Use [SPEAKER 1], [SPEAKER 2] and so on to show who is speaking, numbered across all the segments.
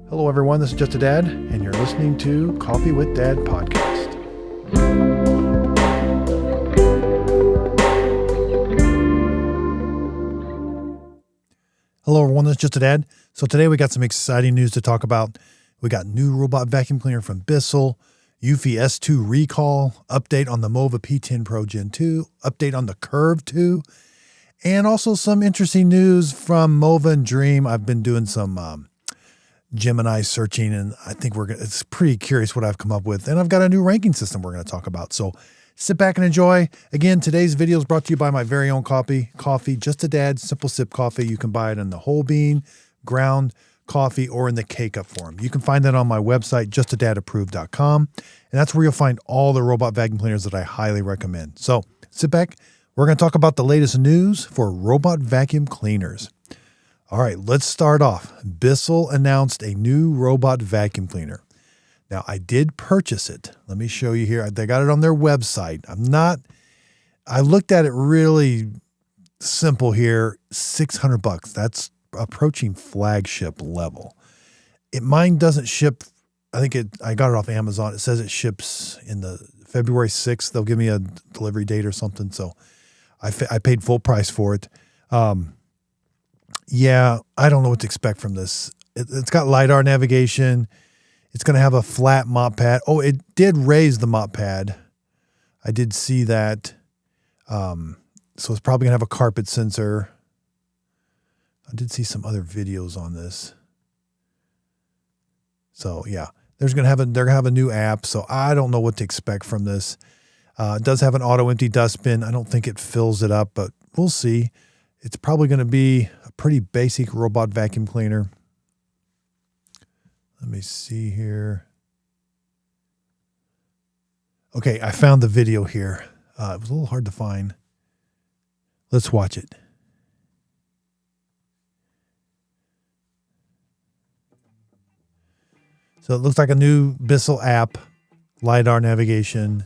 [SPEAKER 1] Hello, everyone. This is Just a Dad, and you're listening to Coffee with Dad podcast. Hello, everyone. This is Just a Dad. So today we got some exciting news to talk about. We got new robot vacuum cleaner from Bissell, Eufy S2 recall, update on the Mova P10 Pro Gen 2, update on the Curve 2, and also some interesting news from Mova and Dream. I've been doing some Gemini searching, and I think it's pretty curious what I've come up with. And I've got a new ranking system we're going to talk about. So sit back and enjoy. Again, today's video is brought to you by my very own coffee, Just a Dad Simple Sip Coffee. You can buy it in the whole bean, ground coffee, or in the K-Cup form. You can find that on my website, justadadapproved.com. And that's where you'll find all the robot vacuum cleaners that I highly recommend. So sit back. We're going to talk about the latest news for robot vacuum cleaners. All right, let's start off. Bissell announced a new robot vacuum cleaner. Now, I did purchase it. Let me show you here. They got it on their website. I looked at it really simple here, $600. That's approaching flagship level. Mine doesn't ship. I got it off Amazon. It says it ships in the February 6th. They'll give me a delivery date or something. So I paid full price for it. Yeah, I don't know what to expect from this. It's got LiDAR navigation. It's going to have a flat mop pad. Oh, it did raise the mop pad. I did see that. So it's probably going to have a carpet sensor. I did see some other videos on this. So yeah, they're going to have a new app. So I don't know what to expect from this. It does have an auto empty dustbin. I don't think it fills it up, but we'll see. It's probably going to be a pretty basic robot vacuum cleaner. Let me see here. Okay, I found the video here. It was a little hard to find. Let's watch it. So it looks like a new Bissell app, LiDAR navigation.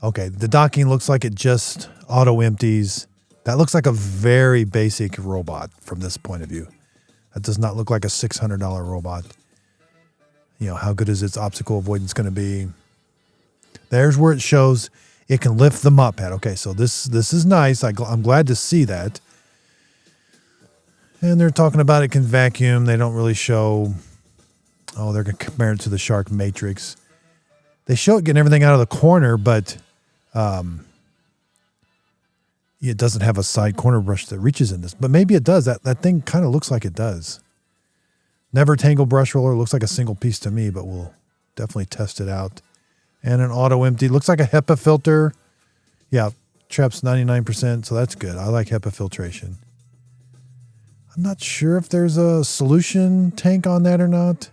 [SPEAKER 1] Okay, the docking looks like it just auto empties. That looks like a very basic robot from this point of view. That does not look like a $600 robot. You know, how good is its obstacle avoidance going to be? There's where it shows it can lift the mop pad. Okay, so this is nice. I'm glad to see that. And they're talking about it can vacuum. They don't really show. Oh, they're going to compare it to the Shark Matrix. They show it getting everything out of the corner, but it doesn't have a side corner brush that reaches in this, but maybe it does. That thing kind of looks like it does. Never-tangle brush roller looks like a single piece to me, but we'll definitely test it out. And an auto empty looks like a HEPA filter. Yeah, traps 99%, so that's good. I like HEPA filtration. I'm not sure if there's a solution tank on that or not.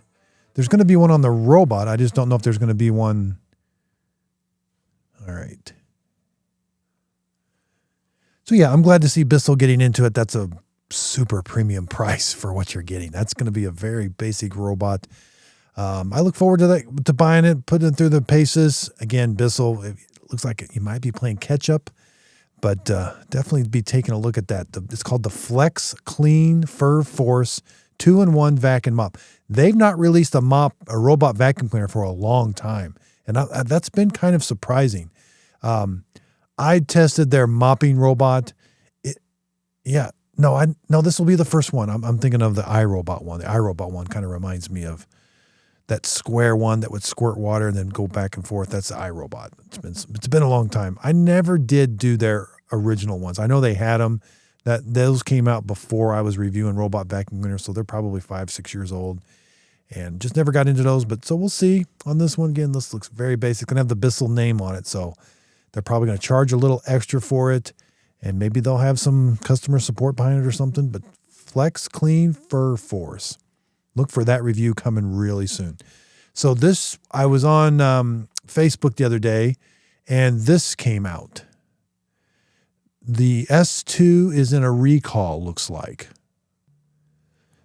[SPEAKER 1] There's going to be one on the robot. I just don't know if there's going to be one. All right. So yeah, I'm glad to see Bissell getting into it. That's a super premium price for what you're getting. That's going to be a very basic robot. I look forward to buying it, putting it through the paces. Again, Bissell, it looks like you might be playing catch up, but definitely be taking a look at that. It's called the Flex Clean Fur Force 2-in-1 Vac and Mop. They've not released a robot vacuum cleaner for a long time, and that's been kind of surprising. I tested their mopping robot. This will be the first one. I'm thinking of the iRobot one. The iRobot one kind of reminds me of that square one that would squirt water and then go back and forth. That's the iRobot. It's been a long time. I never did do their original ones. I know they had them. Those came out before I was reviewing robot vacuum cleaners, so they're probably 5-6 years old, and just never got into those. But so we'll see on this one. Again, this looks very basic. Gonna have the Bissell name on it, so they're probably going to charge a little extra for it, and maybe they'll have some customer support behind it or something. But Flex Clean Fur Force. Look for that review coming really soon. So I was on Facebook the other day, and this came out. The S2 is in a recall, looks like.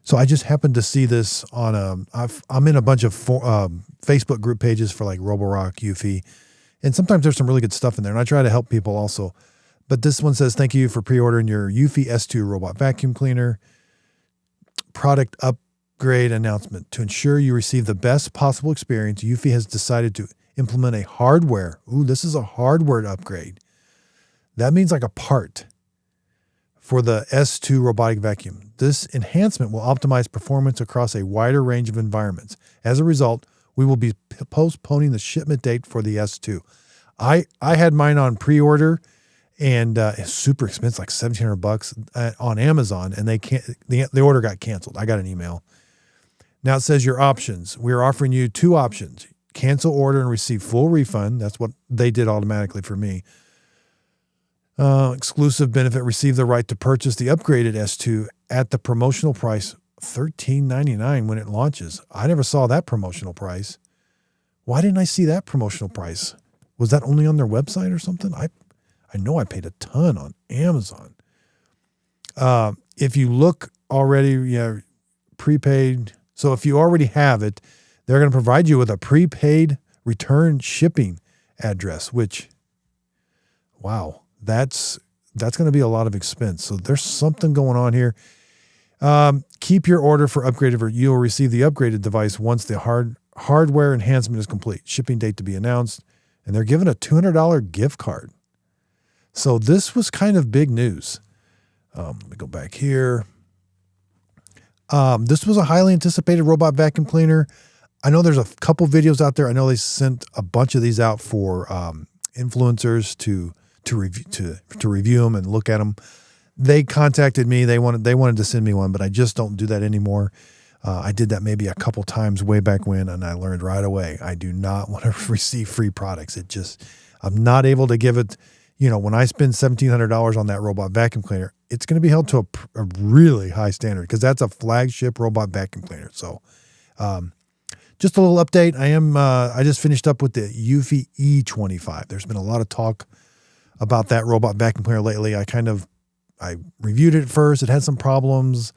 [SPEAKER 1] So I just happened to see this on I'm in a bunch of Facebook group pages for like Roborock, Eufy, and sometimes there's some really good stuff in there, and I try to help people also. But this one says, thank you for pre-ordering your Eufy S2 robot vacuum cleaner. Product upgrade announcement. To ensure you receive the best possible experience, Eufy has decided to implement a hardware. Ooh, this is a hardware upgrade. That means like a part for the S2 robotic vacuum. This enhancement will optimize performance across a wider range of environments. As a result, we will be postponing the shipment date for the S2. I had mine on pre-order, and it's super expensive, like $1,700 on Amazon, and the order got canceled. I got an email. Now it says your options. We are offering you 2 options: cancel order and receive full refund. That's what they did automatically for me. Exclusive benefit: receive the right to purchase the upgraded S2 at the promotional price $13.99 when it launches. I never saw that promotional price. Why didn't I see that promotional price? Was that only on their website or something? I know I paid a ton on Amazon. If you look already, prepaid. So if you already have it, they're going to provide you with a prepaid return shipping address, which, wow, that's going to be a lot of expense. So there's something going on here. Keep your order for upgraded. You'll receive the upgraded device once the hardware enhancement is complete. Shipping date to be announced. And they're giving a $200 gift card. So this was kind of big news. Let me go back here. This was a highly anticipated robot vacuum cleaner. I know there's a couple videos out there. I know they sent a bunch of these out for influencers to review them and look at them. They contacted me. They wanted to send me one, but I just don't do that anymore. I did that maybe a couple times way back when, and I learned right away, I do not want to receive free products. I'm not able to give it, when I spend $1,700 on that robot vacuum cleaner, it's going to be held to a really high standard because that's a flagship robot vacuum cleaner. So, just a little update. I just finished up with the Eufy E25. There's been a lot of talk about that robot vacuum cleaner lately. I reviewed it at first. It had some problems.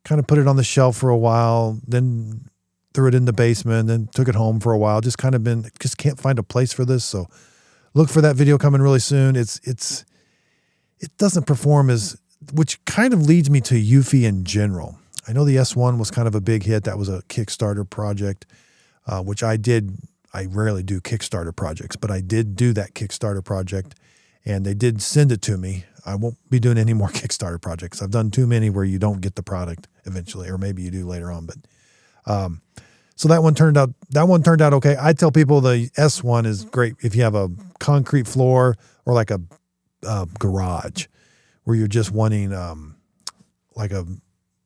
[SPEAKER 1] Kind of put it on the shelf for a while, then threw it in the basement, then took it home for a while. Just can't find a place for this. So look for that video coming really soon. It doesn't perform which kind of leads me to Eufy in general. I know the S1 was kind of a big hit. That was a Kickstarter project, which I did. I rarely do Kickstarter projects, but I did do that Kickstarter project, and they did send it to me. I won't be doing any more Kickstarter projects. I've done too many where you don't get the product eventually, or maybe you do later on. But so that one turned out okay. I tell people the S1 is great if you have a concrete floor or like a garage where you're just wanting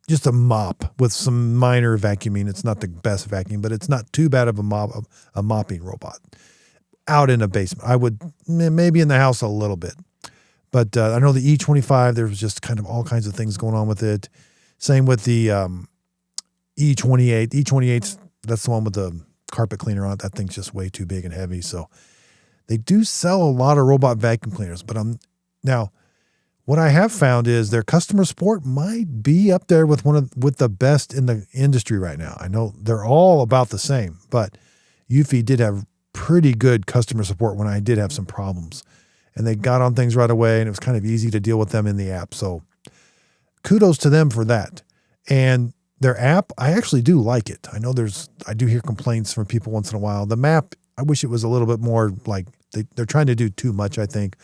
[SPEAKER 1] just a mop with some minor vacuuming. It's not the best vacuum, but it's not too bad of a mopping robot. Out in a basement, I would maybe in the house a little bit. But I know the E25, there was just kind of all kinds of things going on with it. Same with the E28. E28, that's the one with the carpet cleaner on it. That thing's just way too big and heavy. So they do sell a lot of robot vacuum cleaners. But now, what I have found is their customer support might be up there with with the best in the industry right now. I know they're all about the same, but Eufy did have pretty good customer support when I did have some problems. And they got on things right away, and it was kind of easy to deal with them in the app. So kudos to them for that. And their app, I actually do like it. I know I do hear complaints from people once in a while. The map, I wish it was a little bit more like they're trying to do too much, I think,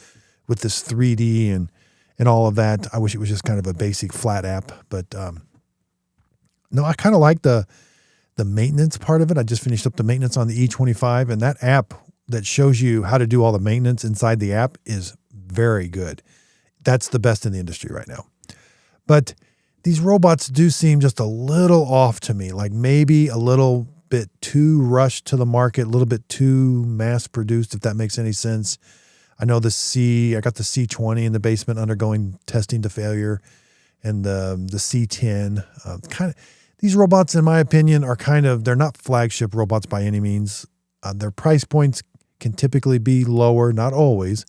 [SPEAKER 1] with this 3D and all of that. I wish it was just kind of a basic flat app. But no, I kind of like the maintenance part of it. I just finished up the maintenance on the E25, and that app that shows you how to do all the maintenance inside the app is very good. That's the best in the industry right now. But these robots do seem just a little off to me, like maybe a little bit too rushed to the market, a little bit too mass produced, if that makes any sense. I know I got the C20 in the basement undergoing testing to failure, and the C10. These robots, in my opinion, they're not flagship robots by any means. Their price points can typically be lower, not always.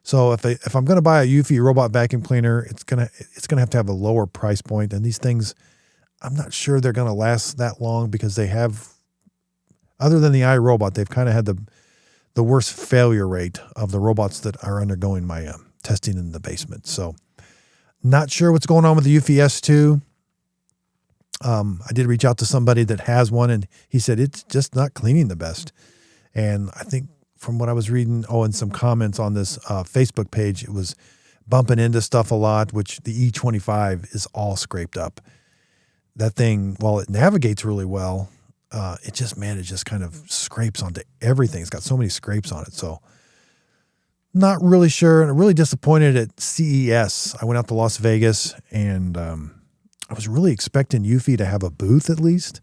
[SPEAKER 1] So if I'm going to buy a Eufy robot vacuum cleaner, it's gonna have to have a lower price point. And these things, I'm not sure they're going to last that long because they have, other than the iRobot, they've kind of had the worst failure rate of the robots that are undergoing my testing in the basement. So not sure what's going on with the Eufy S2. I did reach out to somebody that has one, and he said it's just not cleaning the best. And I think from what I was reading, and some comments on this Facebook page, it was bumping into stuff a lot, which the E25 is all scraped up. That thing, while it navigates really well, it just kind of scrapes onto everything. It's got so many scrapes on it. So not really sure, and really disappointed at CES. I went out to Las Vegas, and I was really expecting Eufy to have a booth at least.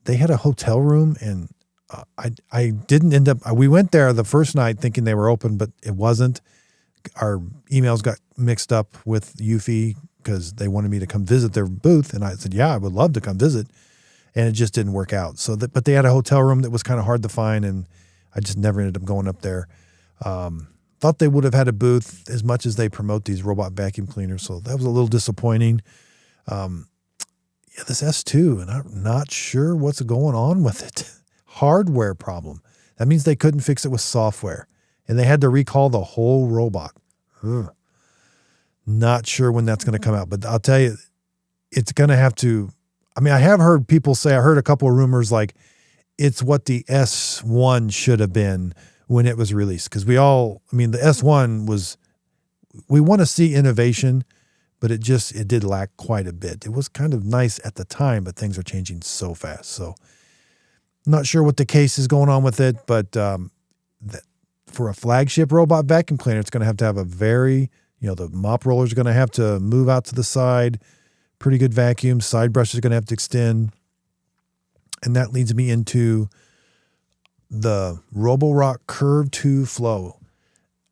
[SPEAKER 1] They had a hotel room, and I didn't end up. We went there the first night thinking they were open, but it wasn't. Our emails got mixed up with Eufy because they wanted me to come visit their booth, and I said, "Yeah, I would love to come visit," and it just didn't work out. But they had a hotel room that was kind of hard to find, and I just never ended up going up there. Thought they would have had a booth as much as they promote these robot vacuum cleaners, so that was a little disappointing. This S2, and I'm not sure what's going on with it. Hardware problem. That means they couldn't fix it with software, and they had to recall the whole robot. Not sure when that's going to come out, but I'll tell you, it's going to have to. I mean, I have heard people say, I heard a couple of rumors like it's what the S1 should have been when it was released. Because the S1 was, we want to see innovation, but it did lack quite a bit. It was kind of nice at the time, but things are changing so fast. So not sure what the case is going on with it, but for a flagship robot vacuum cleaner, it's going to have a very, the mop roller is going to have to move out to the side, pretty good vacuum, side brush is going to have to extend. And that leads me into the Roborock Curve 2 Flow.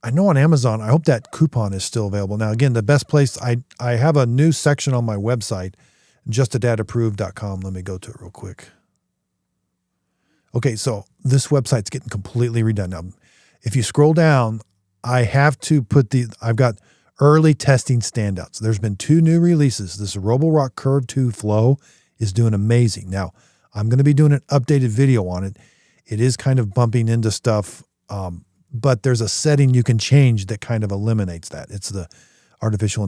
[SPEAKER 1] I know on Amazon, I hope that coupon is still available. Now, again, the best place, I have a new section on my website, justadadapproved.com. Let me go to it real quick. Okay, so this website's getting completely redone. Now, if you scroll down, I have to I've got early testing standouts. There's been 2 new releases. This Roborock Curve 2 Flow is doing amazing. Now, I'm going to be doing an updated video on it. It is kind of bumping into stuff, but there's a setting you can change that kind of eliminates that. It's the artificial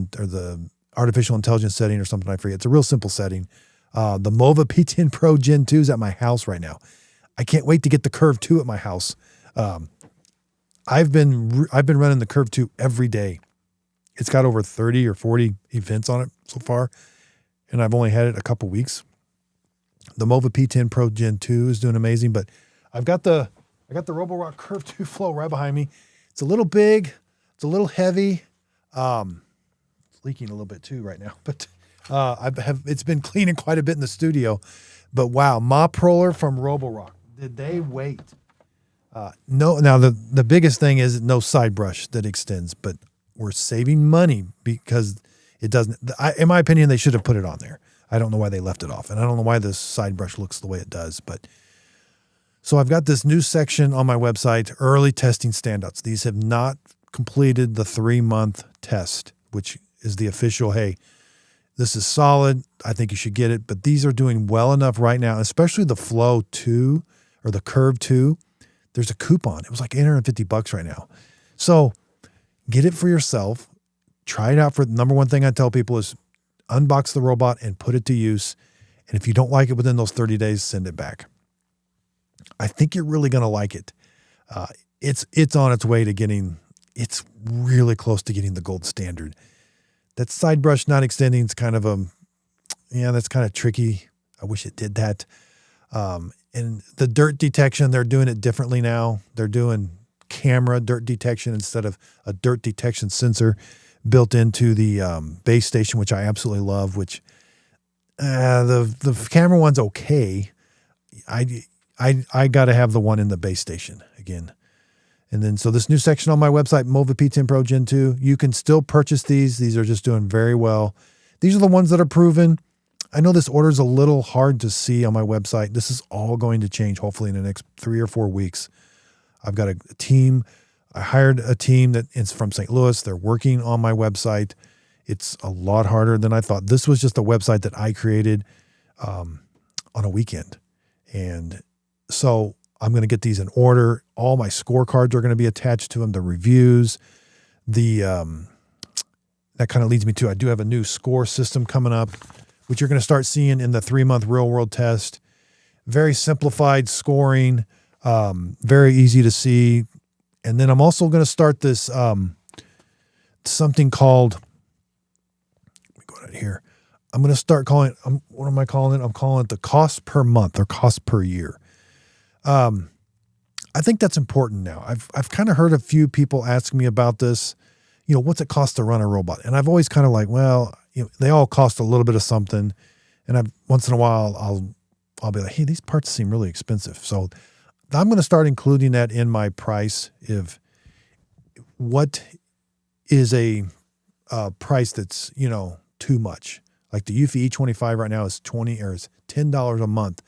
[SPEAKER 1] intelligence setting or something, I forget. It's a real simple setting. The Mova P10 Pro Gen 2 is at my house right now. I can't wait to get the Curve 2 at my house. I've been running the Curve 2 every day. It's got over 30 or 40 events on it so far, and I've only had it a couple weeks. The Mova P10 Pro Gen 2 is doing amazing, but I got the Roborock Curve 2 Flow right behind me. It's a little big. It's a little heavy. It's leaking a little bit too right now, but it's been cleaning quite a bit in the studio. But wow, mop roller from Roborock. Did they wait? No. Now the biggest thing is no side brush that extends, but we're saving money because it doesn't. In my opinion, they should have put it on there. I don't know why they left it off, and I don't know why this side brush looks the way it does, but. So I've got this new section on my website, early testing standouts. These have not completed the 3-month test, which is the official, hey, this is solid. I think you should get it. But these are doing well enough right now, especially the Flow 2 or the Curve 2. There's a coupon. It was like $850 right now. So get it for yourself. Try it out. For the number one thing I tell people is unbox the robot and put it to use. And if you don't like it within those 30 days, send it back. I think you're really going to like it. It's on its way to it's really close to getting the gold standard. That side brush not extending is kind of that's kind of tricky. I wish it did that. And the dirt detection, they're doing it differently now. They're doing camera dirt detection instead of a dirt detection sensor built into the base station, which I absolutely love, which the camera one's okay. I got to have the one in the base station again. And then, so this new section on my website, Mova P10 Pro Gen 2, you can still purchase these. These are just doing very well. These are the ones that are proven. I know this order is a little hard to see on my website. This is all going to change hopefully in the next 3 or 4 weeks. I've got a team. I hired a team that is from St. Louis. They're working on my website. It's a lot harder than I thought. This was just a website that I created on a weekend. And so I'm going to get these in order. All my scorecards are going to be attached to them, the reviews. That kind of leads me to, I do have a new score system coming up which you're going to start seeing in the 3-month real world test. Very simplified scoring, very easy to see. And then I'm also going to start this something called, let me go out here. I'm going to start calling it, what am I calling it? I'm calling it the cost per month or cost per year. I think that's important now. I've kind of heard a few people ask me about this, what's it cost to run a robot? And I've always kind of like, well, they all cost a little bit of something. And once in a while, I'll be like, hey, these parts seem really expensive. So I'm going to start including that in my price. If what is a price that's, too much. Like the Eufy E25 right now is $10 a month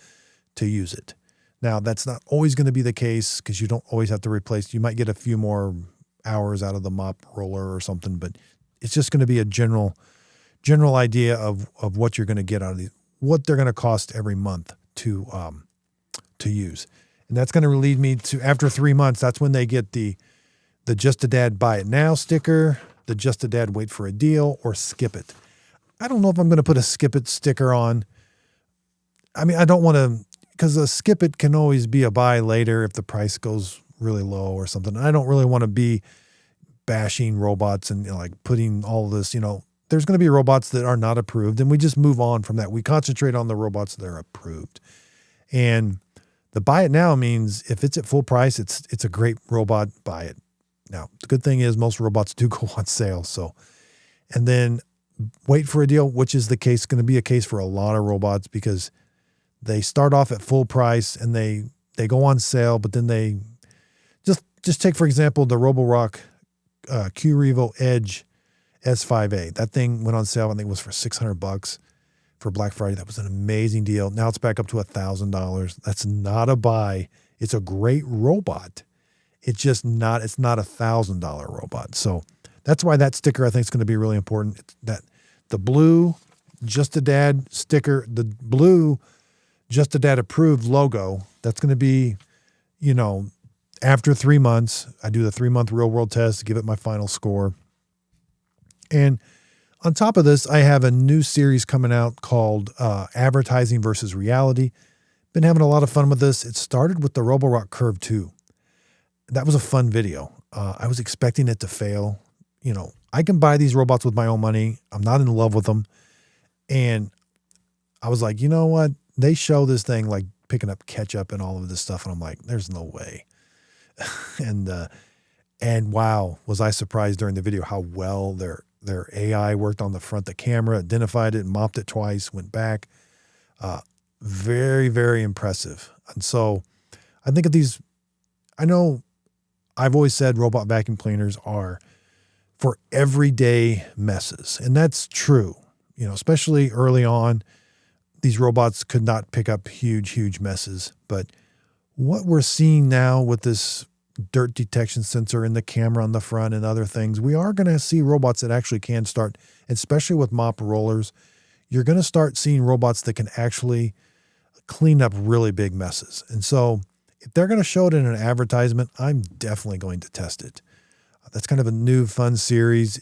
[SPEAKER 1] to use it. Now that's not always going to be the case because you don't always have to replace. You might get a few more hours out of the mop roller or something, but it's just going to be a general idea of what you're going to get out of these, what they're going to cost every month to use. And that's going to lead me to, after 3 months, that's when they get the Just a Dad buy it now sticker, the Just a Dad wait for a deal, or skip it. I don't know if I'm going to put a skip it sticker on. I mean, I don't want to, because a skip it can always be a buy later if the price goes really low or something. I don't really want to be bashing robots and like putting all this, there's going to be robots that are not approved, and we just move on from that. We concentrate on the robots that are approved. And the buy it now means if it's at full price, it's a great robot, buy it. Now, the good thing is most robots do go on sale. So, and then wait for a deal, which is going to be a case for a lot of robots because they start off at full price and they go on sale, but then they just take, for example, the Roborock Q Revo Edge S5A. That thing went on sale, I think it was for $600 for Black Friday. That was an amazing deal. Now it's back up to $1,000. That's not a buy. It's a great robot. It's not a $1,000 robot. So that's why that sticker I think is going to be really important. That the blue Just a Dad sticker, the blue Just a Dad approved logo, that's going to be, after 3 months, I do the 3-month real world test, give it my final score. And on top of this, I have a new series coming out called Advertising versus Reality. Been having a lot of fun with this. It started with the Roborock Curve 2. That was a fun video. I was expecting it to fail. I can buy these robots with my own money. I'm not in love with them. And I was like, you know what? They show this thing like picking up ketchup and all of this stuff. And I'm like, there's no way. And wow, was I surprised during the video how well their AI worked on the front. The camera identified it, mopped it twice, went back. Very, very impressive. And so I think of these, I know I've always said robot vacuum cleaners are for everyday messes. And that's true, especially early on, these robots could not pick up huge, huge messes. But what we're seeing now with this dirt detection sensor in the camera on the front and other things, we are going to see robots that actually can start, especially with mop rollers, you're going to start seeing robots that can actually clean up really big messes. And so if they're going to show it in an advertisement, I'm definitely going to test it. That's kind of a new fun series.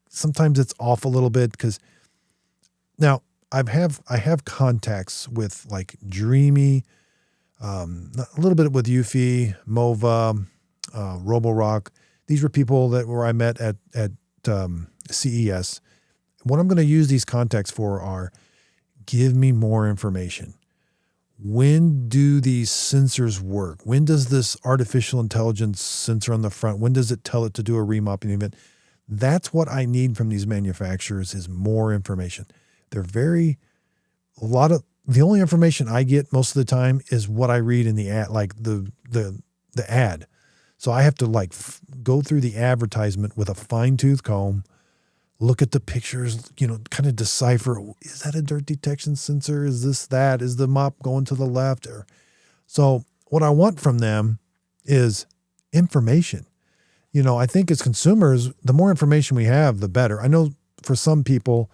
[SPEAKER 1] Sometimes it's off a little bit because now I have contacts with like Dreamy, a little bit with Eufy, Mova, Roborock. These were people where I met at CES. What I'm going to use these contacts for are give me more information. When do these sensors work? When does this artificial intelligence sensor on the front, when does it tell it to do a remopping event? That's what I need from these manufacturers is more information. The only information I get most of the time is what I read in the ad, like the ad. So I have to go through the advertisement with a fine tooth comb, look at the pictures, kind of decipher, is that a dirt detection sensor? Is this that? Is the mop going to the left? So what I want from them is information. I think as consumers, the more information we have, the better. I know for some people,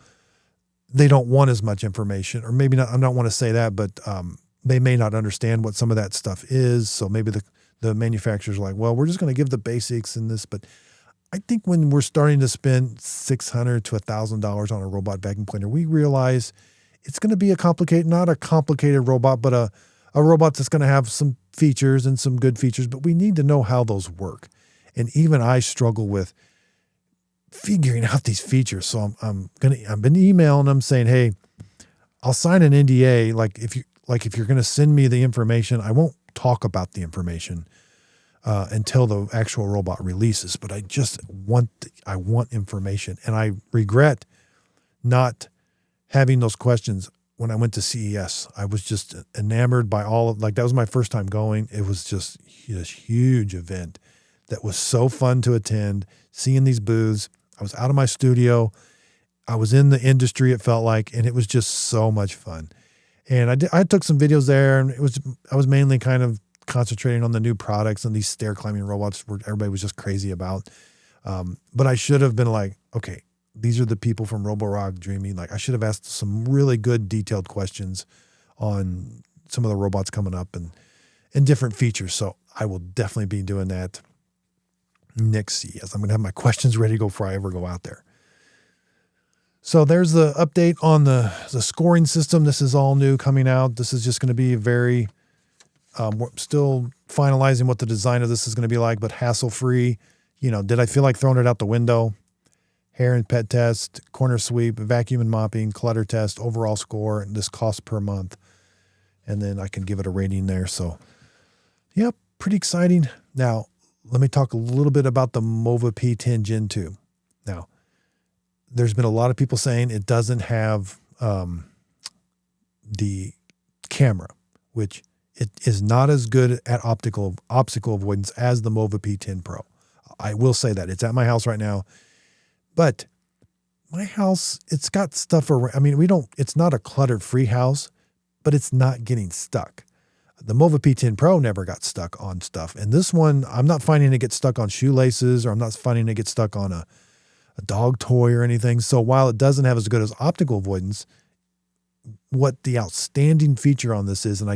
[SPEAKER 1] they don't want as much information, or maybe not, I don't want to say that, but they may not understand what some of that stuff is. So maybe the manufacturers are like, well, we're just going to give the basics in this, but I think when we're starting to spend $600 to $1,000 on a robot vacuum cleaner, we realize it's going to be not a complicated robot, but a robot that's going to have some features and some good features, but we need to know how those work. And even I struggle with figuring out these features. So I've been emailing them saying, hey, I'll sign an NDA. If you're going to send me the information, I won't talk about the information until the actual robot releases. But I want information, and I regret not having those questions when I went to CES. I was just enamored by that was my first time going. It was just this huge event that was so fun to attend, seeing these booths. I was out of my studio. I was in the industry, it felt like, and it was just so much fun. And I took some videos there, and I was mainly kind of concentrating on the new products and these stair climbing robots where everybody was just crazy about. But I should have been like, okay, these are the people from Roborock Dreaming. I should have asked some really good detailed questions on some of the robots coming up and different features. So I will definitely be doing that next CES. I'm going to have my questions ready to go before I ever go out there. So there's the update on the scoring system. This is all new coming out. This is just going to be we're still finalizing what the design of this is going to be like, but hassle-free. Did I feel like throwing it out the window? Hair and pet test, corner sweep, vacuum and mopping, clutter test, overall score, and this cost per month. And then I can give it a rating there. So, yep, pretty exciting. Now, let me talk a little bit about the Mova P10 Gen 2. Now, there's been a lot of people saying it doesn't have the camera, which it is not as good at obstacle avoidance as the Mova P10 Pro. I will say that. It's at my house right now. But my house, it's got stuff around. I mean, it's not a clutter-free house, but it's not getting stuck. The Mova P10 Pro never got stuck on stuff. And this one, I'm not finding it get stuck on shoelaces, or I'm not finding it get stuck on a dog toy or anything. So while it doesn't have as good as optical avoidance, what the outstanding feature on this is, and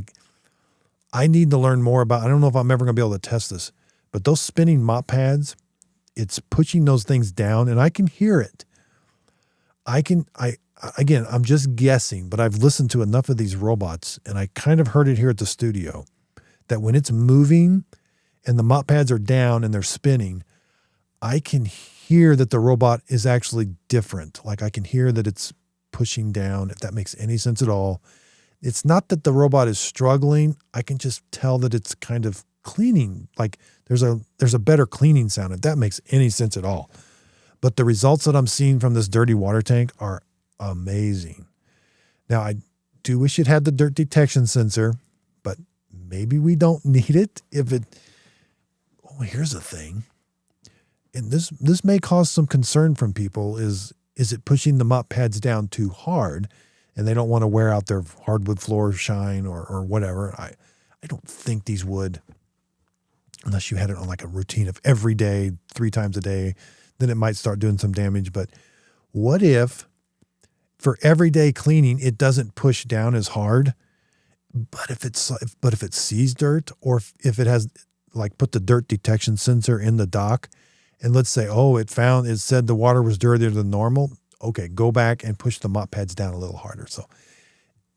[SPEAKER 1] I need to learn more about, I don't know if I'm ever going to be able to test this, but those spinning mop pads, it's pushing those things down, and I can hear it. Again, I'm just guessing, but I've listened to enough of these robots, and I kind of heard it here at the studio, that when it's moving and the mop pads are down and they're spinning, I can hear that the robot is actually different. I can hear that it's pushing down, if that makes any sense at all. It's not that the robot is struggling. I can just tell that it's kind of cleaning. There's a better cleaning sound, if that makes any sense at all. But the results that I'm seeing from this dirty water tank are amazing. Now, I do wish it had the dirt detection sensor, but maybe we don't need it. Here's the thing. And this may cause some concern from people, is it pushing the mop pads down too hard and they don't want to wear out their hardwood floor shine or whatever. I don't think these would, unless you had it on a routine of every day, 3 times a day, then it might start doing some damage. But what if for everyday cleaning, it doesn't push down as hard, but if it sees dirt, or if it has put the dirt detection sensor in the dock, and let's say, it said the water was dirtier than normal. Okay, go back and push the mop pads down a little harder. So,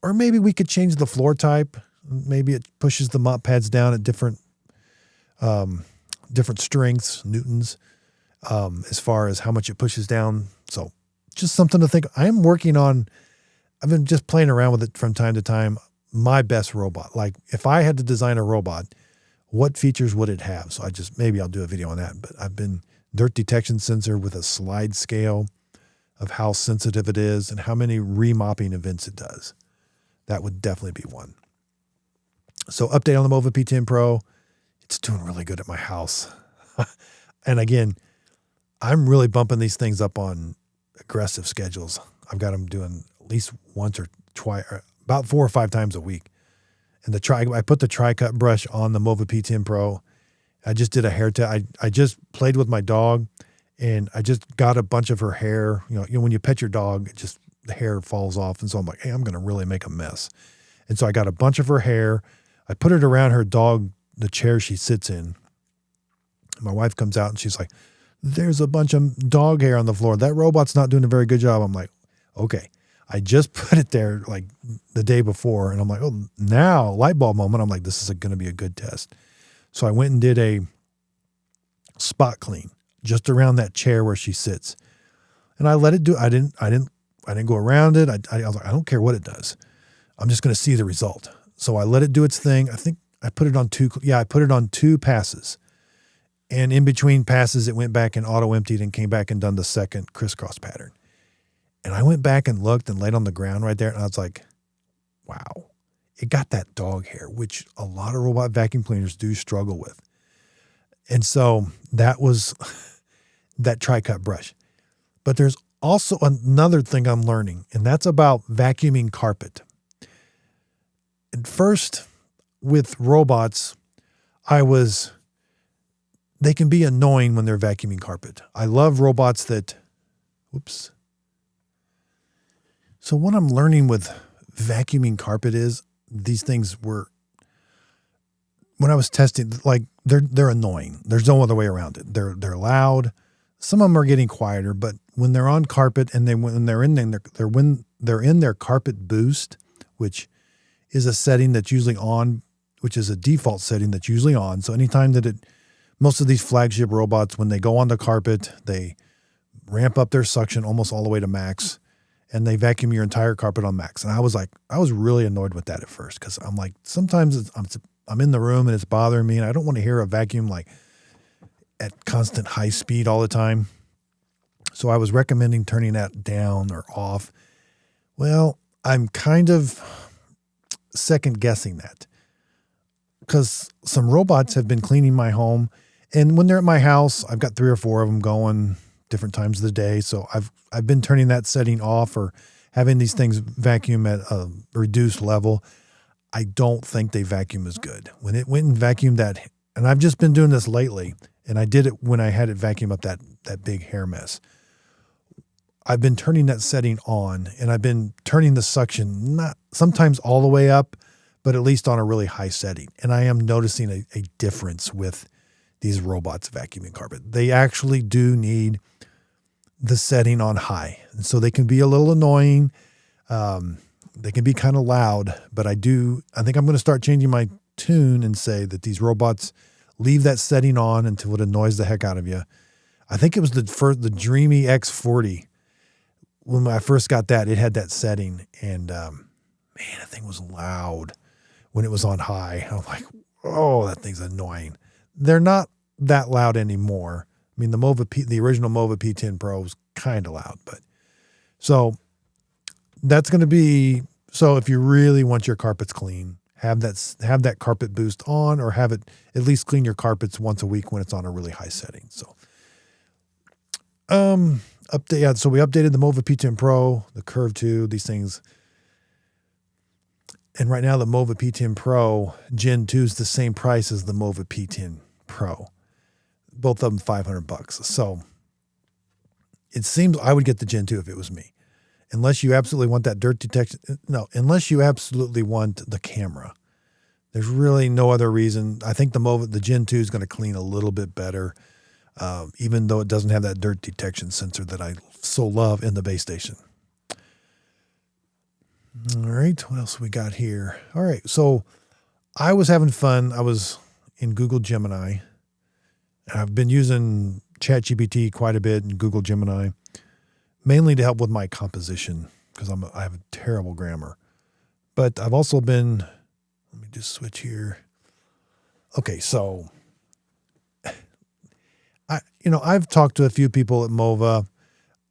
[SPEAKER 1] or maybe we could change the floor type. Maybe it pushes the mop pads down at different strengths, newtons, as far as how much it pushes down. So just something to think. I've been just playing around with it from time to time. My best robot. If I had to design a robot, what features would it have? So maybe I'll do a video on that. But I've been dirt detection sensor with a slide scale of how sensitive it is and how many remopping events it does. That would definitely be one. So update on the Mova P10 Pro. It's doing really good at my house. And again, I'm really bumping these things up on aggressive schedules. I've got them doing at least once or twice, about 4 or 5 times a week. And I put the tri-cut brush on the Mova P10 Pro. I just did a hair test. I just played with my dog, and I just got a bunch of her hair. When you pet your dog, the hair falls off. And so I'm like, hey, I'm going to really make a mess. And so I got a bunch of her hair. I put it around her dog, the chair she sits in. My wife comes out and she's like, there's a bunch of dog hair on the floor. That robot's not doing a very good job. I'm like, okay, I just put it there like the day before, and I'm like, oh, now light bulb moment. I'm like, this is going to be a good test. So I went and did a spot clean just around that chair where she sits, and I let it do. I didn't go around it. I was like, I don't care what it does. I'm just going to see the result. So I let it do its thing. I think I put it on two. Yeah, I put it on 2 passes, and in between passes, it went back and auto emptied and came back and done the second crisscross pattern. And I went back and looked and laid on the ground right there, and I was like, wow, it got that dog hair, which a lot of robot vacuum cleaners do struggle with. And so that was that tri-cut brush. But there's also another thing I'm learning, and that's about vacuuming carpet. At first, with robots, they can be annoying when they're vacuuming carpet. I love robots that, whoops. So what I'm learning with vacuuming carpet is these things were, when I was testing, like they're annoying. There's no other way around it. They're loud. Some of them are getting quieter, but when they're on carpet and when they're in their carpet boost, which is a setting that's usually on, which is a default setting that's usually on. So anytime that most of these flagship robots, when they go on the carpet, they ramp up their suction almost all the way to max, and they vacuum your entire carpet on max. And I was really annoyed with that at first, because I'm like, sometimes I'm in the room and it's bothering me, and I don't want to hear a vacuum like at constant high speed all the time. So I was recommending turning that down or off. Well, I'm kind of second guessing that, because some robots have been cleaning my home, and when they're at my house, I've got 3 or 4 of them going different times of the day. So I've been turning that setting off or having these things vacuum at a reduced level. I don't think they vacuum as good. When it went and vacuumed that, and I've just been doing this lately, and I did it when I had it vacuum up that big hair mess. I've been turning that setting on, and I've been turning the suction, not sometimes all the way up, but at least on a really high setting. And I am noticing a difference with these robots vacuuming carpet. They actually do need the setting on high. And so they can be a little annoying. They can be kind of loud, but I think I'm going to start changing my tune and say that these robots leave that setting on until it annoys the heck out of you. I think it was the Dreamy X40. When I first got that, it had that setting, and man, that thing was loud when it was on high. I'm like, oh, that thing's annoying. They're not that loud anymore. I mean, the original Mova P10 Pro was kind of loud, but so that's going to be, so if you really want your carpets clean, have that carpet boost on, or have it at least clean your carpets once a week when it's on a really high setting. So, update. Yeah, so we updated the Mova P10 Pro, the Curve 2, these things. And right now the Mova P10 Pro Gen 2 is the same price as the Mova P10 Pro. Both of them $500. So it seems I would get the Gen 2 if it was me. Unless you absolutely want that dirt detection. No, unless you absolutely want the camera. There's really no other reason. I think the Gen 2 is going to clean a little bit better, even though it doesn't have that dirt detection sensor that I so love in the base station. All right, what else we got here? All right, so I was having fun. I was in Google Gemini. I've been using ChatGPT quite a bit in Google Gemini, mainly to help with my composition, because I have a terrible grammar. But I've also been, let me just switch here. Okay, so I've talked to a few people at Mova.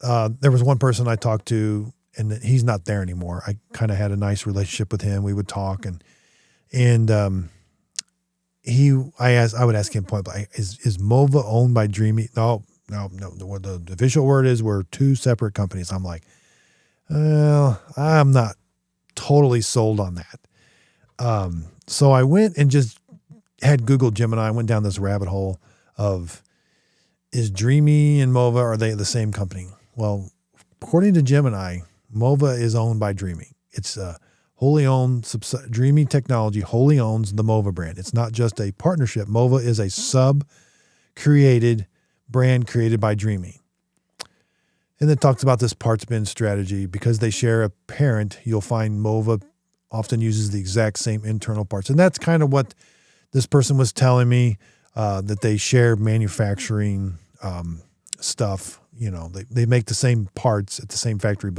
[SPEAKER 1] There was one person I talked to, and he's not there anymore. I kind of had a nice relationship with him. We would talk, and I would ask him point blank, is Mova owned by Dreamy? No. The official word is we're 2 separate companies. I'm like, well, I'm not totally sold on that. So I went and just had Google Gemini. I went down this rabbit hole of, is Dreamy and Mova, are they the same company? Well, according to Gemini, Mova is owned by Dreamy. It's wholly owned, Dreamy Technology wholly owns the Mova brand. It's not just a partnership. Mova is a brand created by Dreamy. And then talks about this parts bin strategy. Because they share a parent, you'll find Mova often uses the exact same internal parts. And that's kind of what this person was telling me, that they share manufacturing stuff. You know, they make the same parts at the same factory.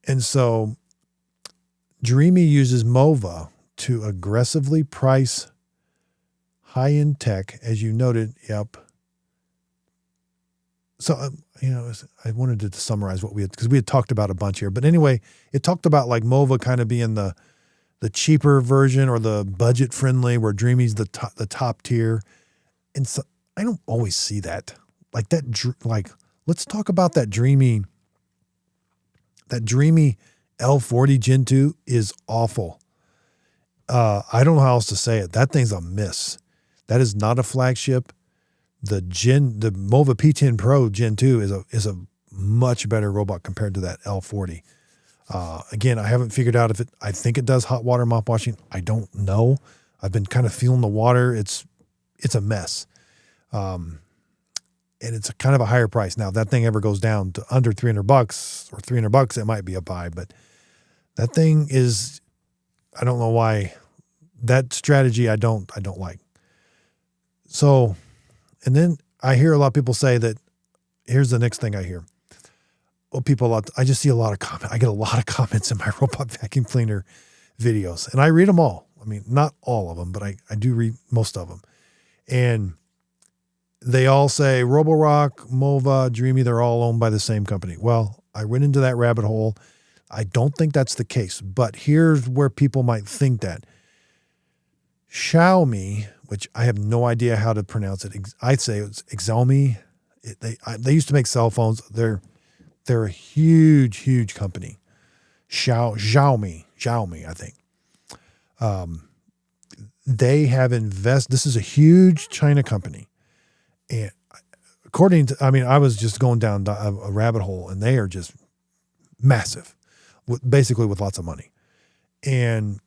[SPEAKER 1] And so Dreamy uses Mova to aggressively price high-end tech, as you noted. Yep. So, I wanted to summarize what because we had talked about a bunch here. But anyway, it talked about like Mova kind of being the cheaper version or the budget friendly, where Dreamy's the top tier. And so I don't always see that. Like that, let's talk about that Dreamy L40 Gen 2 is awful. I don't know how else to say it. That thing's a miss. That is not a flagship. The Mova P10 Pro Gen 2 is a much better robot compared to that L40. Again, I haven't figured out I think it does hot water mop washing. I don't know. I've been kind of feeling the water. It's a mess. And it's kind of a higher price. Now, if that thing ever goes down to under $300 or $300, it might be a buy, but that thing is, I don't know why. That strategy I don't like. So, and then I hear a lot of people say that, here's the next thing I hear. Well, I just see a lot of comments. I get a lot of comments in my robot vacuum cleaner videos, and I read them all. I mean, not all of them, but I do read most of them. And they all say Roborock, Mova, Dreamy, they're all owned by the same company. Well, I went into that rabbit hole. I don't think that's the case, but here's where people might think that. Xiaomi, which I have no idea how to pronounce it. I'd say it's Xiaomi. They used to make cell phones. They're a huge, huge company. Xiaomi, I think. They have invested. This is a huge China company. And I was just going down a rabbit hole, and they are just massive, basically with lots of money. And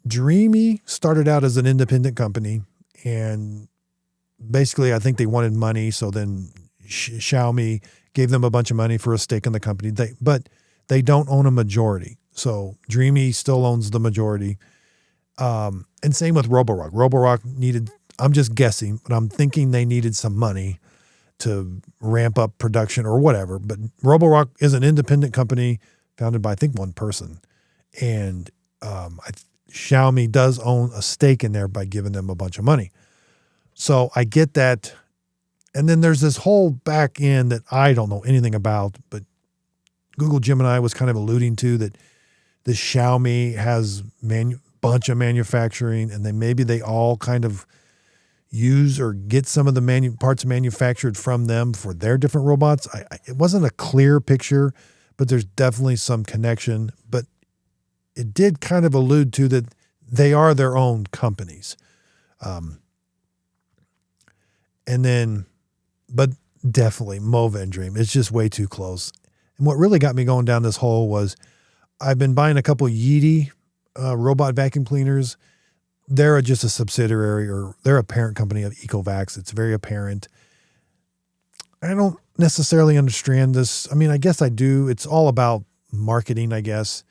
[SPEAKER 1] Dreamy started out as an independent company, and basically I think they wanted money. So then Xiaomi gave them a bunch of money for a stake in the company. But they don't own a majority. So Dreamy still owns the majority. And same with Roborock. Roborock needed, I'm just guessing, but I'm thinking they needed some money to ramp up production or whatever. But Roborock is an independent company founded by, I think, one person. And Xiaomi does own a stake in there by giving them a bunch of money. So I get that. And then there's this whole back end that I don't know anything about, but Google Gemini was kind of alluding to that the Xiaomi has bunch of manufacturing, and maybe they all kind of use or get some of the parts manufactured from them for their different robots. It wasn't a clear picture, but there's definitely some connection. But it did kind of allude to that they are their own companies. But definitely Mova and Dream, it's just way too close. And what really got me going down this hole was I've been buying a couple Yui robot vacuum cleaners. They're just a subsidiary, or they're a parent company of Ecovacs. It's very apparent. I don't necessarily understand this. I mean, I guess I do. It's all about marketing, I guess,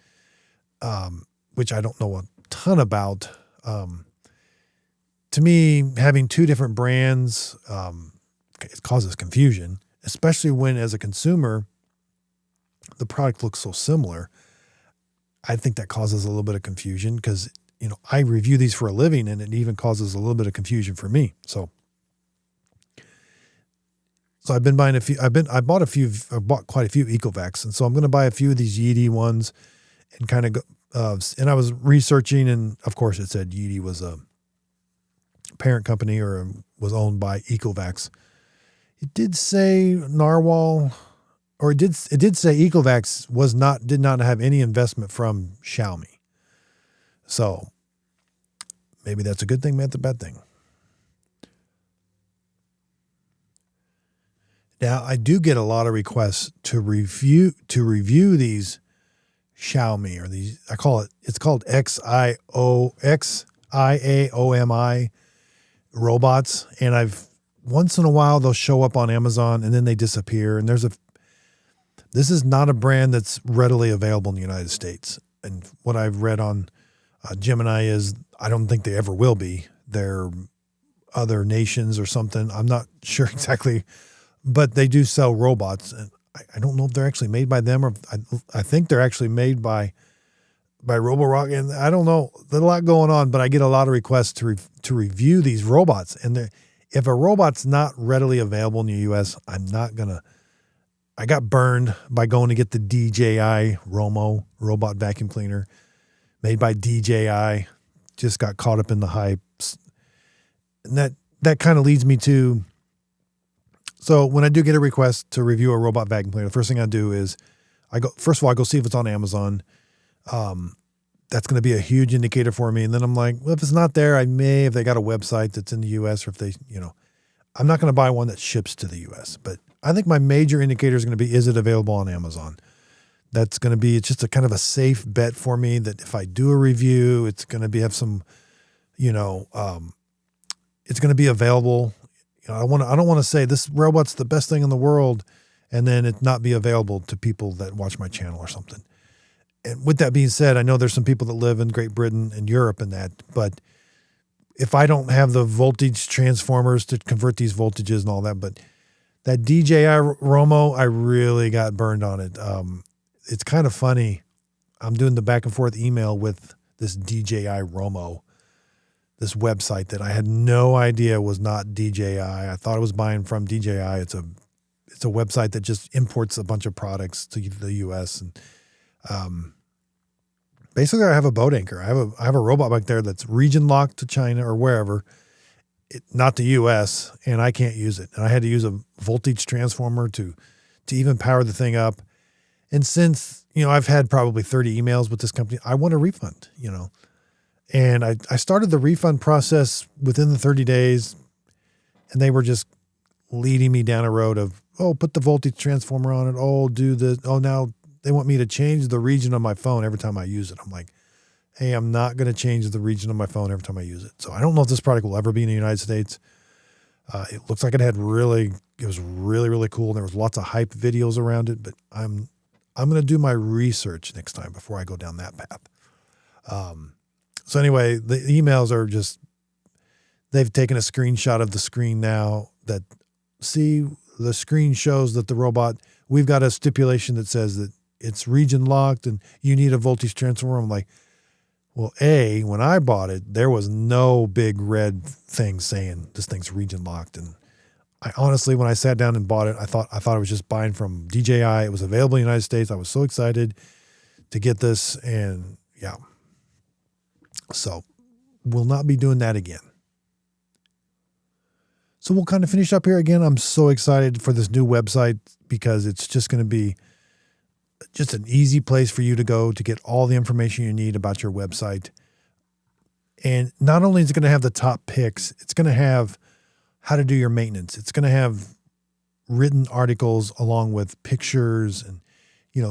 [SPEAKER 1] which I don't know a ton about. To me, having two different brands, it causes confusion, especially when, as a consumer, the product looks so similar. I think that causes a little bit of confusion because, I review these for a living, and it even causes a little bit of confusion for me. So I've been buying I bought quite a few Ecovacs. And so I'm going to buy a few of these Yui ones and kind of go, and I was researching, and of course it said Yui was a parent company or was owned by Ecovacs. It did say Narwhal, or it did say Ecovacs did not have any investment from Xiaomi. So maybe that's a good thing, maybe that's a bad thing. Now, I do get a lot of requests to review these Xiaomi, or these, it's called XIAOMI robots. And I've once in a while they'll show up on Amazon and then they disappear. And this is not a brand that's readily available in the United States. And what I've read on Gemini is I don't think they ever will be. They're other nations or something. I'm not sure exactly, but they do sell robots. And I don't know if they're actually made by them or I think they're actually made by Roborock. And I don't know. There's a lot going on, but I get a lot of requests to review these robots. And if a robot's not readily available in the U.S., I got burned by going to get the DJI Romo robot vacuum cleaner made by DJI. Just got caught up in the hype. And that kind of leads me to, so when I do get a request to review a robot vacuum cleaner, the first thing I do is first of all, I go see if it's on Amazon. That's going to be a huge indicator for me. And then I'm like, well, if it's not there, if they got a website that's in the U.S. or if they, I'm not going to buy one that ships to the U.S. But I think my major indicator is going to be, is it available on Amazon? That's going to be, it's just a kind of a safe bet for me that if I do a review, it's going to have some, it's going to be available. I don't want to say this robot's the best thing in the world and then it not be available to people that watch my channel or something. And with that being said, I know there's some people that live in Great Britain and Europe and that, but if I don't have the voltage transformers to convert these voltages and all that, but that DJI Romo, I really got burned on it. It's kind of funny. I'm doing the back and forth email with this DJI Romo, this website that I had no idea was not DJI. I thought I was buying from DJI. It's a website that just imports a bunch of products to the U.S. And basically, I have a boat anchor. I have a robot back there that's region locked to China or wherever, not the U.S. and I can't use it. And I had to use a voltage transformer to even power the thing up. And since I've had probably 30 emails with this company, I want a refund. And I started the refund process within the 30 days, and they were just leading me down a road of, put the voltage transformer on it. Do this. Now they want me to change the region of my phone every time I use it. I'm like, hey, I'm not going to change the region of my phone every time I use it. So I don't know if this product will ever be in the United States. It looks like it was really, really cool. There was lots of hype videos around it, but I'm going to do my research next time before I go down that path. So anyway, the emails are just, they've taken a screenshot of the screen now that, see, the screen shows that the robot, we've got a stipulation that says that it's region locked and you need a voltage transformer. I'm like, well, when I bought it, there was no big red thing saying this thing's region locked. And I honestly, when I sat down and bought it, I thought I was just buying from DJI. It was available in the United States. I was so excited to get this. And yeah, so we'll not be doing that again. So we'll kind of finish up here again. I'm so excited for this new website because it's just going to be just an easy place for you to go to get all the information you need about your website. And not only is it going to have the top picks, it's going to have how to do your maintenance. It's going to have written articles along with pictures. And,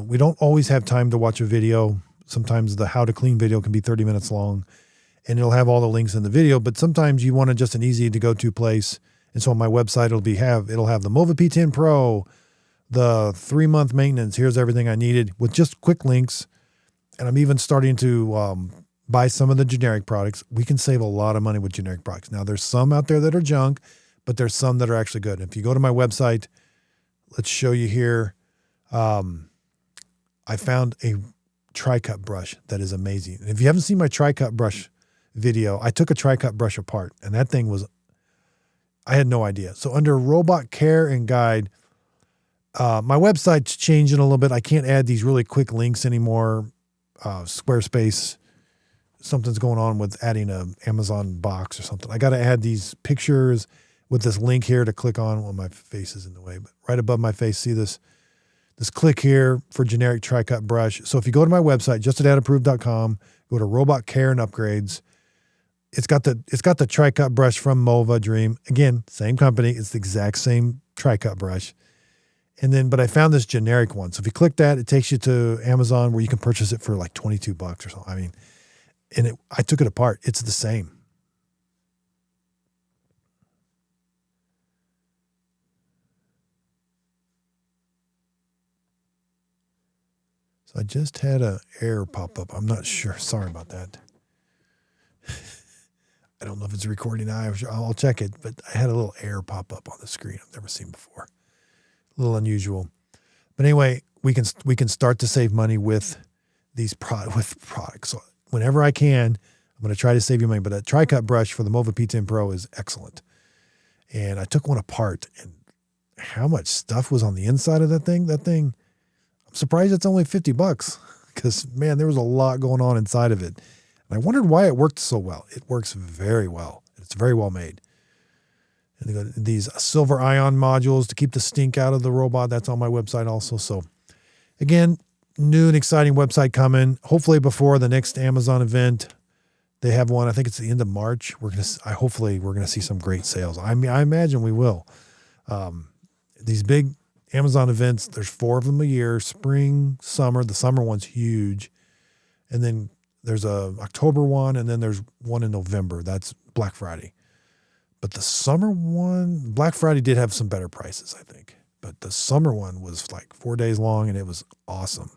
[SPEAKER 1] we don't always have time to watch a video. Sometimes the how to clean video can be 30 minutes long and it'll have all the links in the video, but sometimes you want just an easy to go to place. And so on my website, it'll have the Mova P10 Pro, the 3-month maintenance. Here's everything I needed with just quick links. And I'm even starting to buy some of the generic products. We can save a lot of money with generic products. Now there's some out there that are junk, but there's some that are actually good. And if you go to my website, let's show you here. I found a tri-cut brush that is amazing. And if you haven't seen my tri-cut brush video, I took a tri-cut brush apart and that thing I had no idea. So under robot care and guide, my website's changing a little bit. I can't add these really quick links anymore. Squarespace, something's going on with adding a Amazon box or something. I got to add these pictures with this link here to click on. Well, my face is in the way, but right above my face, see this click here for generic tri-cut brush. So if you go to my website, justadapproved.com, go to robot care and upgrades. It's got the tri-cut brush from Mova Dream. Again, same company. It's the exact same tri-cut brush. But I found this generic one. So if you click that, it takes you to Amazon where you can purchase it for like $22 or something. I took it apart. It's the same. So I just had an error pop up. I'm not sure. Sorry about that. I don't know if it's recording now. I'll check it, but I had a little error pop up on the screen I've never seen before. A little unusual. But anyway, we can start to save money with these products. So whenever I can, I'm going to try to save you money. But that tri-cut brush for the Mova P10 Pro is excellent. And I took one apart, and how much stuff was on the inside of that thing. I'm surprised it's only $50 because, man, there was a lot going on inside of it. And I wondered why it worked so well. It works very well. It's very well made. And they got these silver ion modules to keep the stink out of the robot. That's on my website also. So again, new and exciting website coming. Hopefully before the next Amazon event. They have one. I think it's the end of March. Hopefully we're gonna see some great sales. I imagine we will. These big Amazon events, there's 4 of them a year: spring, summer. The summer one's huge, and then there's a October one, and then there's one in November. That's Black Friday. But the summer one, Black Friday did have some better prices, I think. But the summer one was like 4 days long, and it was awesome.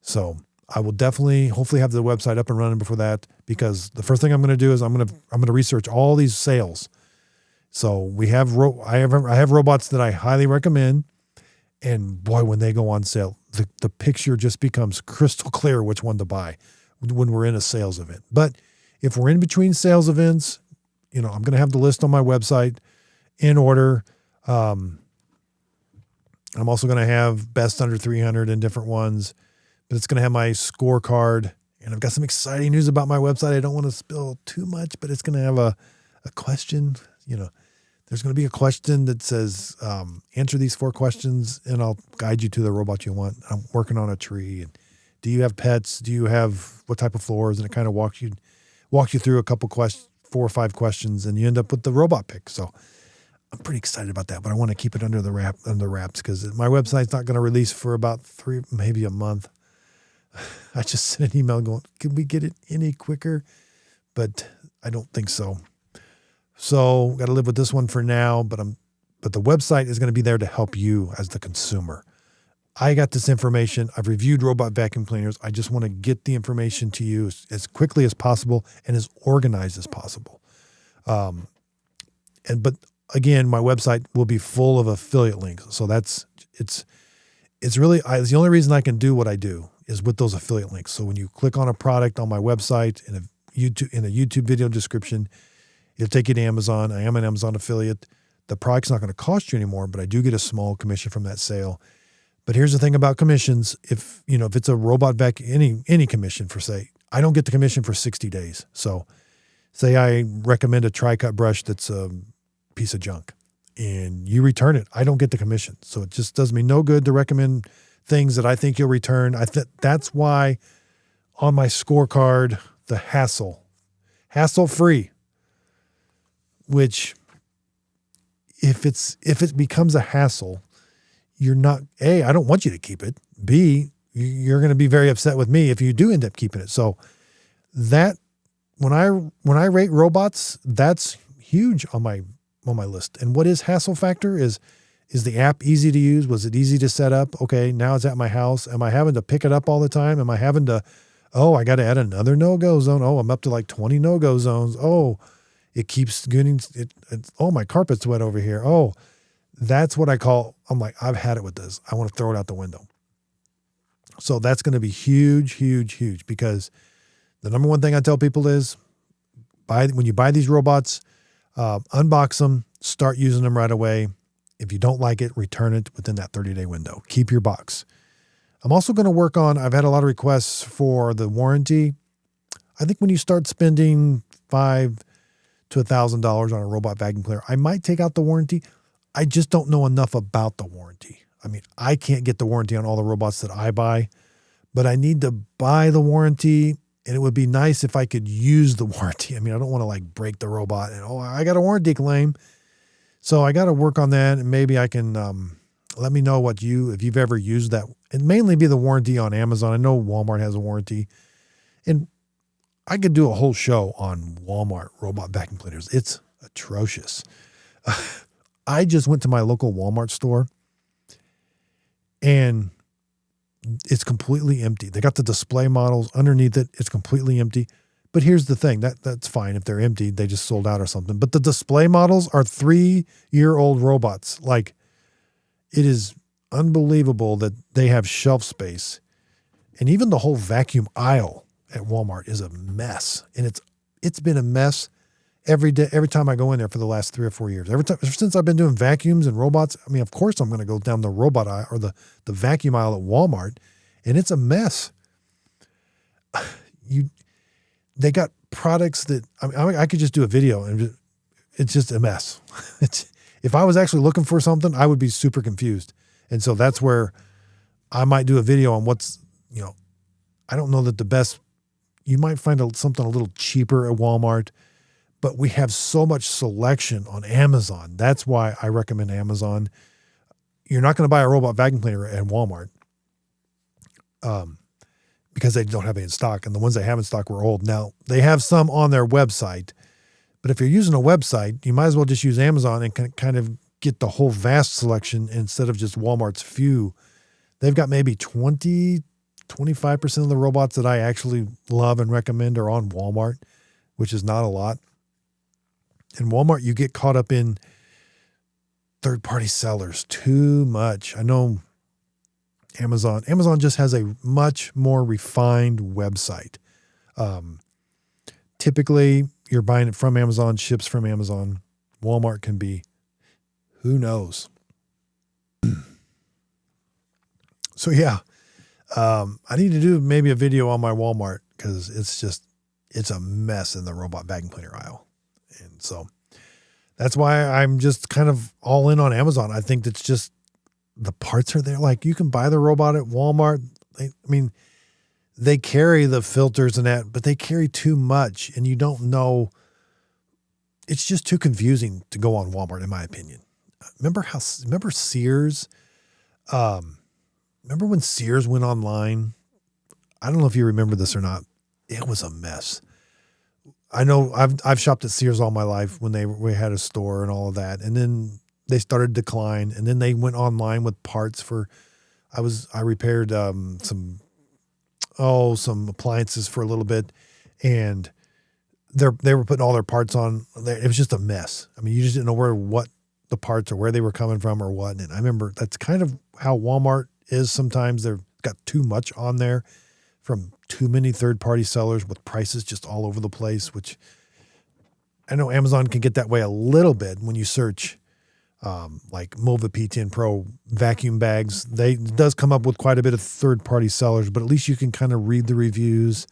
[SPEAKER 1] So I will hopefully have the website up and running before that, because the first thing I'm going to do is I'm going to research all these sales. So I have robots that I highly recommend, and boy, when they go on sale, the picture just becomes crystal clear which one to buy when we're in a sales event. But if we're in between sales events, I'm going to have the list on my website in order. I'm also going to have best under 300 and different ones. But it's going to have my scorecard, and I've got some exciting news about my website. I don't want to spill too much, but it's going to have a question. There's going to be a question that says, answer these 4 questions, and I'll guide you to the robot you want. I'm working on a tree. And do you have pets? Do you have what type of floors? And it kind of walks you through a couple 4 or 5 questions, and you end up with the robot pick. So I'm pretty excited about that, but I want to keep it under the wraps because my website's not going to release for about 3, maybe a month. I just sent an email going, can we get it any quicker? But I don't think so. So got to live with this one for now, but the website is going to be there to help you as the consumer. I got this information. I've reviewed robot vacuum cleaners. I just want to get the information to you as quickly as possible and as organized as possible. But again, my website will be full of affiliate links. So it's really, the only reason I can do what I do is with those affiliate links. So when you click on a product on my website in a YouTube video description, it'll take you to Amazon. I am an Amazon affiliate. The product's not going to cost you anymore, but I do get a small commission from that sale. But here's the thing about commissions. If it's a robot vacuum, any commission for, say, I don't get the commission for 60 days. So say I recommend a tri-cut brush that's a piece of junk and you return it, I don't get the commission. So it just does me no good to recommend things that I think you'll return. That's why on my scorecard, the hassle-free, which if it becomes a hassle, you're not, A, I don't want you to keep it. B, you're going to be very upset with me if you do end up keeping it. So that when I rate robots, that's huge on my list. And what is hassle factor is the app easy to use? Was it easy to set up? Okay, now it's at my house. Am I having to pick it up all the time? Am I having to, I got to add another no-go zone. Oh, I'm up to like 20 no-go zones. Oh, it keeps getting, my carpet's wet over here. Oh, that's what I'm like, I've had it with this. I want to throw it out the window. So that's going to be huge, huge, huge, because the number one thing I tell people is when you buy these robots, unbox them, start using them right away. If you don't like it, return it within that 30-day window. Keep your box. I'm also going to work on, I've had a lot of requests for the warranty. I think when you start spending $500 to $1,000 on a robot vacuum cleaner, I might take out the warranty. I just don't know enough about the warranty. I mean, I can't get the warranty on all the robots that I buy, but I need to buy the warranty, and it would be nice if I could use the warranty. I mean, I don't want to like break the robot and, I got a warranty claim. So I got to work on that, and maybe I can, let me know if you've ever used that. It mainly be the warranty on Amazon. I know Walmart has a warranty, and I could do a whole show on Walmart robot vacuum cleaners. It's atrocious. I just went to my local Walmart store, and It's completely empty. They got the display models underneath it. It's completely empty. But here's the thing, that's fine. If they're empty, they just sold out or something. But the display models are 3-year-old robots. Like, it is unbelievable that they have shelf space. And even the whole vacuum aisle at Walmart is a mess. And it's been a mess every day, every time I go in there for the last 3 or 4 years. Every time since I've been doing vacuums and robots, I mean, of course I'm going to go down the robot aisle or the vacuum aisle at Walmart, and it's a mess. They got products that I could just do a video and it's just a mess. If I was actually looking for something, I would be super confused. And so that's where I might do a video on what's, I don't know that the best, you might find something a little cheaper at Walmart, but we have so much selection on Amazon. That's why I recommend Amazon. You're not going to buy a robot vacuum cleaner at Walmart because they don't have any in stock. And the ones they have in stock were old. Now, they have some on their website. But if you're using a website, you might as well just use Amazon and kind of get the whole vast selection instead of just Walmart's few. They've got maybe 20, 25% of the robots that I actually love and recommend are on Walmart, which is not a lot. In Walmart, you get caught up in third-party sellers too much. I know Amazon just has a much more refined website. Typically, you're buying it from Amazon, ships from Amazon. Walmart can be, who knows? So yeah, I need to do maybe a video on my Walmart because it's a mess in the robot vacuum cleaner aisle. And so that's why I'm just kind of all in on Amazon. I think that's just the parts are there. Like you can buy the robot at Walmart. They carry the filters and that, but they carry too much and you don't know. It's just too confusing to go on Walmart, in my opinion. Remember Sears? Remember when Sears went online? I don't know if you remember this or not. It was a mess. I know I've shopped at Sears all my life when we had a store and all of that. And then they started to decline and then they went online with parts for, I repaired some appliances for a little bit and they were putting all their parts on. It was just a mess. I mean, you just didn't know what the parts or where they were coming from or what. And I remember that's kind of how Walmart is sometimes. They've got too much on there from too many third-party sellers with prices just all over the place, which I know Amazon can get that way a little bit when you search like Mova P10 Pro vacuum bags. It does come up with quite a bit of third-party sellers, but at least you can kind of read the reviews.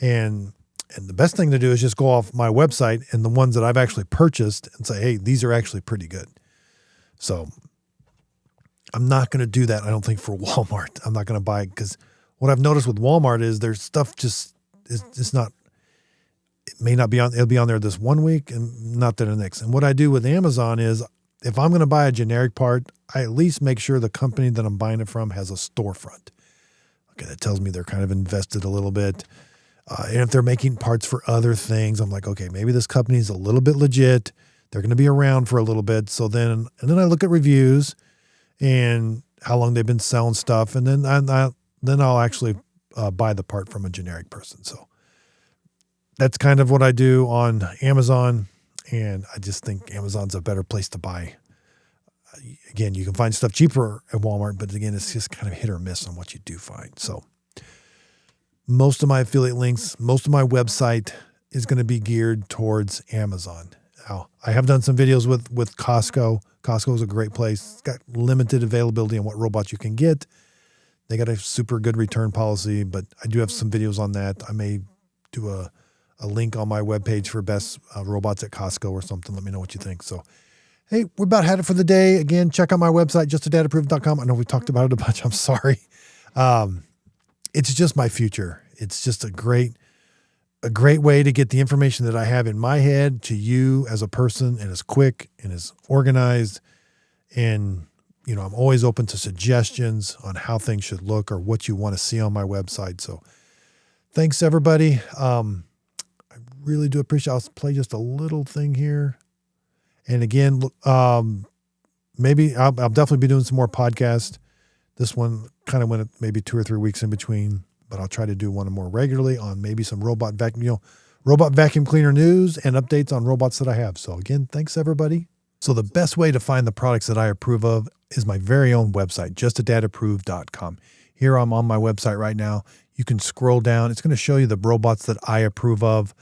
[SPEAKER 1] And the best thing to do is just go off my website and the ones that I've actually purchased and say, hey, these are actually pretty good. So I'm not going to do that, I don't think, for Walmart. I'm not going to buy it because what I've noticed with Walmart is their stuff just is not, it may not be on, it'll be on there this one week and not the next. And what I do with Amazon is if I'm going to buy a generic part, I at least make sure the company that I'm buying it from has a storefront. Okay, that tells me they're kind of invested a little bit. And if they're making parts for other things, I'm like, okay, maybe this company is a little bit legit. They're going to be around for a little bit. So then I look at reviews and how long they've been selling stuff. And then I'll actually buy the part from a generic person. So that's kind of what I do on Amazon. And I just think Amazon's a better place to buy. Again, you can find stuff cheaper at Walmart, but again, it's just kind of hit or miss on what you do find. So most of my affiliate links, most of my website is going to be geared towards Amazon. Now, I have done some videos with Costco. Costco is a great place. It's got limited availability on what robots you can get. They got a super good return policy, but I do have some videos on that. I may do a link on my webpage for best robots at Costco or something. Let me know what you think. So, hey, we're about had it for the day. Again, check out my website, justadadaproof.com. I know we talked about it a bunch. I'm sorry. It's just my future. It's just a great way to get the information that I have in my head to you as a person, and as quick and as organized. And, I'm always open to suggestions on how things should look or what you want to see on my website. So thanks, everybody. I really do appreciate it. I'll play just a little thing here. And again, maybe I'll definitely be doing some more podcasts. This one kind of went maybe 2 or 3 weeks in between, but I'll try to do one more regularly on maybe some robot vacuum cleaner news and updates on robots that I have. So again, thanks everybody. So the best way to find the products that I approve of is my very own website, justadadapproved.com. Here I'm on my website right now. You can scroll down. It's going to show you the robots that I approve of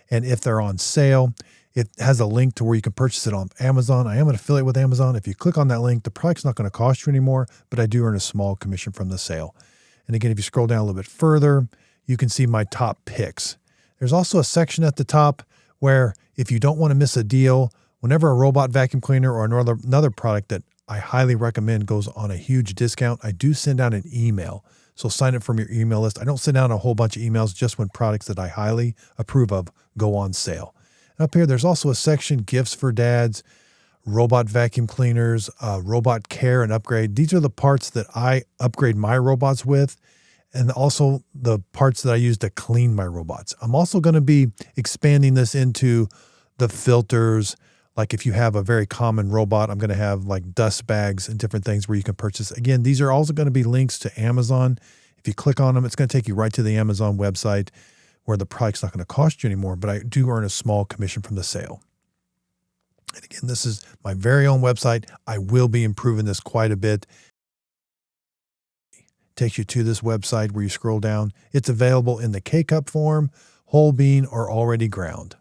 [SPEAKER 1] and if they're on sale. It has a link to where you can purchase it on Amazon. I am an affiliate with Amazon. If you click on that link, the product's not going to cost you anymore, but I do earn a small commission from the sale. And again, if you scroll down a little bit further, you can see my top picks. There's also a section at the top where if you don't want to miss a deal, whenever a robot vacuum cleaner or another product that I highly recommend goes on a huge discount, I do send out an email. So sign up from your email list. I don't send out a whole bunch of emails just when products that I highly approve of go on sale. And up here, there's also a section, gifts for dads, robot vacuum cleaners, robot care and upgrade. These are the parts that I upgrade my robots with, and also the parts that I use to clean my robots. I'm also going to be expanding this into the filters. Like if you have a very common robot, I'm going to have like dust bags and different things where you can purchase. Again, these are also going to be links to Amazon. If you click on them, it's going to take you right to the Amazon website where the product's not going to cost you anymore, but I do earn a small commission from the sale. And again, this is my very own website. I will be improving this quite a bit. It takes you to this website where you scroll down. It's available in the K-Cup form, whole bean, or already ground.